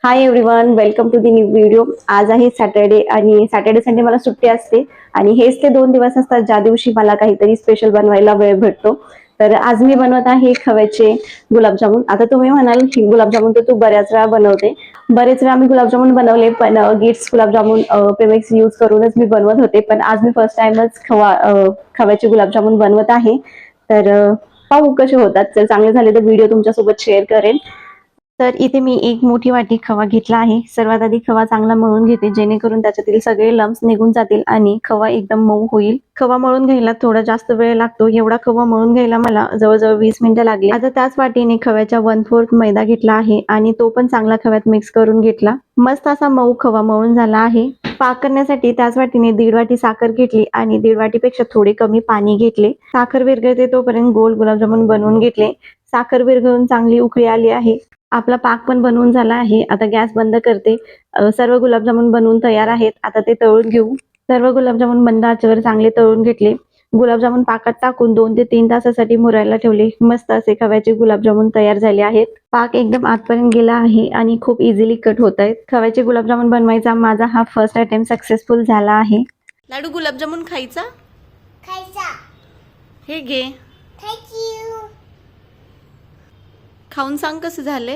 High everyone, welcome to the new video. आज आहे Saturday आणि सॅटर्डे संडे मला सुट्टी असते आणि हेच ते 2 दिवस असतात ज्या दिवशी मला काहीतरी स्पेशल बनवायला वेळ भेटतो. तर आज मी बनवत आहे खव्याचे गुलाबजामुन. आता तुम्ही म्हणाल की गुलाबजामुन तर तू बऱ्याच वेळा बनवते. बरेच वेळा मी गुलाबजामुन बनवले, पण गिट्स गुलाबजामुन प्रेमिक्स यूज करूनच मी बनवत होते. पण आज मी फर्स्ट टाइमच खव्याचे गुलाबजामुन बनवत आहे. तर पाहू कसे होतात. जर चांगले झाले तर व्हिडिओ तुमच्यासोबत शेअर करेन. तर इथे मी एक मोठी वाटी खवा घेतला आहे. सर्वात आधी खवा चांगला मळून घेते, जेणेकरून त्याच्यातील सगळे लम्स निघून जातील आणि खवा एकदम मऊ होईल. खवा मळून घ्यायला थोडा जास्त वेळ लागतो. एवढा खवा मळून घ्यायला मला जवळजवळ 20 मिनिटं लागली. आता त्याच वाटीने खव्याच्या 1/4 मैदा घेतला आहे आणि तो पण चांगला खव्यात मिक्स करून घेतला. मस्त असा मऊ खवा मळून झाला आहे. पाक करण्यासाठी त्याच वाटीने 1.5 वाटी साखर घेतली आणि 1.5 वाटीपेक्षा थोडे कमी पाणी घेतले. साखर विरघळते तोपर्यंत गोल गुलाबजामुन बनवून घेतले. साखर विरघळून चांगली उकळी आली आहे. आपला पाक पण बनवून झाला आहे. आता गॅस बंद करते. सर्व गुलाबजामुन बनवून तयार आहेत. आता ते तळून घेऊ. सर्व गुलाबजामुन मंद आचेवर चांगले तळून घेतले. गुलाबजामुन पाकात टाकून 2 ते 3 तासासाठी मुरायला ठेवले. मस्त असे खव्याचे गुलाबजामुन तयार झाले आहेत. पाक एकदम आतपर्यंत गेला आहे आणि खूप इझिली कट होत आहेत. खव्याचे गुलाबजामुन बनवायचा माझा हा फर्स्ट अटेम्प्ट सक्सेसफुल झाला आहे. लाडू गुलाबजामुन खायचा. हे घे, खाऊन सांग कसे झाले.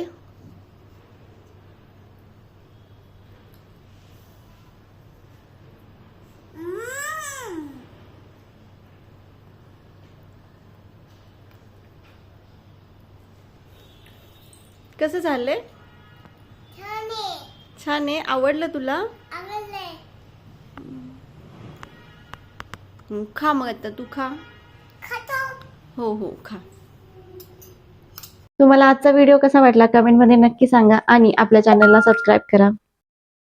कसं झाले? छान आहे. आवडलं तुला? खा मग, आता तू खा. हो हो खा. तुम्हाला आजचा व्हिडिओ कसा वाटला कमेंटमध्ये नक्की सांगा आणि आपल्या चॅनलला सबस्क्राईब करा.